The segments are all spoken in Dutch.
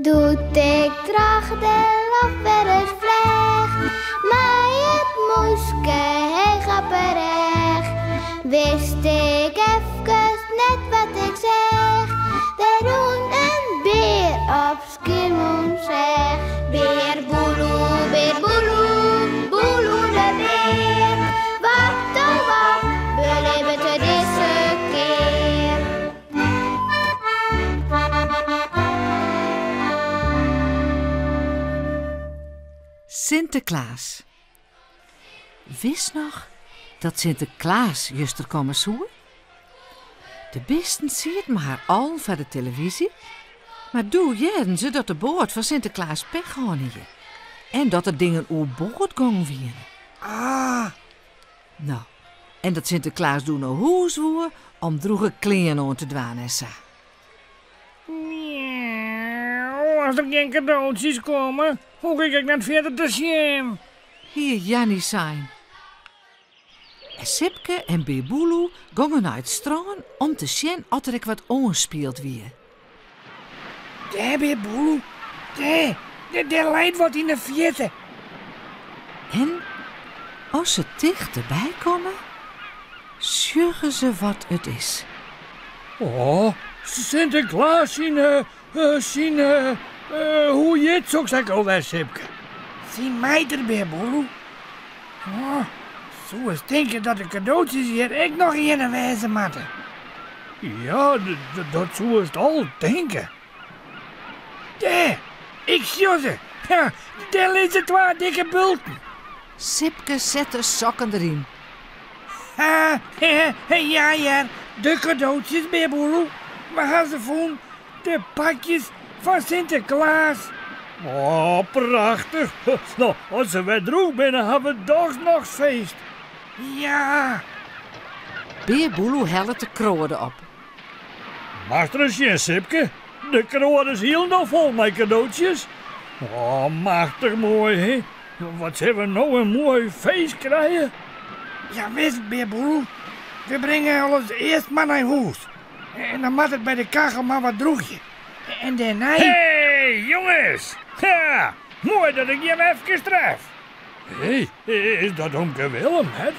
Doet ik tracht de lach weer eens vleg, maar het moeske hij gaat berecht. Wist ik even net wat ik zeg, de doen een beer op skimoen zeg. Beer boeloe, boeloe de beer. Wat oh wat, beleven te deze keer. Sinterklaas. Wist nog dat Sinterklaas juster komen zou? De beesten ziet maar al van de televisie, maar doe jaren ze dat de boord van Sinterklaas pech gaan hier. En dat de dingen oer boord gaan wieren. Ah, Nou, en dat Sinterklaas doen naar huis woer om droege kleren aan te dwaan en zo. als er geen cadeautjes komen, hoe kijk ik net verder te zien? Hier Jannie zijn. En Sipke en Beerboeloe gingen naar het strand om te zien of er wat onspeeld weer. Daar weer boel. Daar leidt wat in de vierde. En als ze dichterbij komen, sjuggen ze wat het is. Oh, Sinterklaas hoe je het zo zeg alweer, Sipke. Zien mij erbij, boel. Oh, zo eens denken dat de cadeautjes hier ik nog in wijzen moeten. Ja, dat zo is het al denken. Daar, ik zie ze. Ja, daar liggen twee dikke bulten. Sipke zet de sokken erin. Ja, de cadeautjes, Beerboeloe. We gaan ze voelen. De pakjes van Sinterklaas. Oh, prachtig. Nou, als ze weer droeg binnen, hebben we toch nog feest. Ja. Beerboeloe helpt de kroorden op. Mag er eens in, Sipke? De kroon is heel nog vol met cadeautjes. Oh, machtig mooi, hè? Wat zullen we nou een mooi feest krijgen? Ja, wist, Beerboeloe. We brengen alles eerst maar naar huis. En dan moet het bij de kachel maar wat droegje. En daarna... Hey, jongens! Ja, mooi dat ik je even tref. Hé, is dat Omke Willem, hè?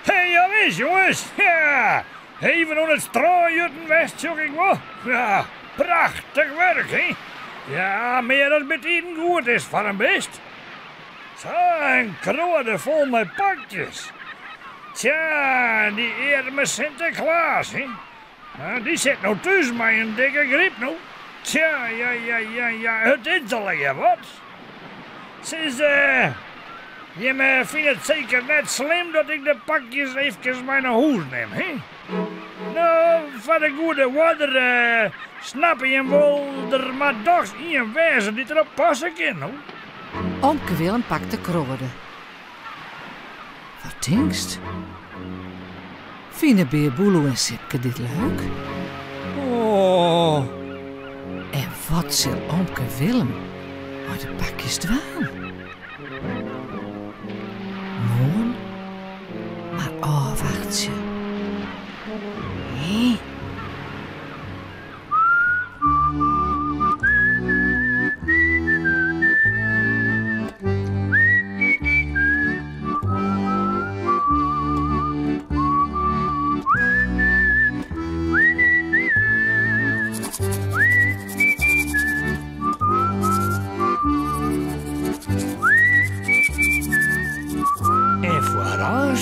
Hé, jawel, jongens! Ja, even op het strooijutten west, zoek ik wel. Ja, prachtig werk, hè? Ja, meer dan met eten goed is voor een beest. Zo, een kroon vol met pakjes. Tja, die arme Sinterklaas, hè? Ja, die zit nou thuis met een dikke griep, nou. Tja, ja, het is al je wat. Sinds, je vindt het zeker net slim dat ik de pakjes even mee naar huis neem, hè? Nou, voor de goede water, snap je hem wel, er maar toch een wezen die erop passen kan, nou. Omke Willem pakt de kroorden. Wat denkst? Vinden Beerboeloe en Sipke dit leuk? Oh. En wat zal Omke Willem uit de pakjes dwaan? Mooi, maar wacht je. Nee. En vooral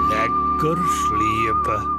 lekker sliepen.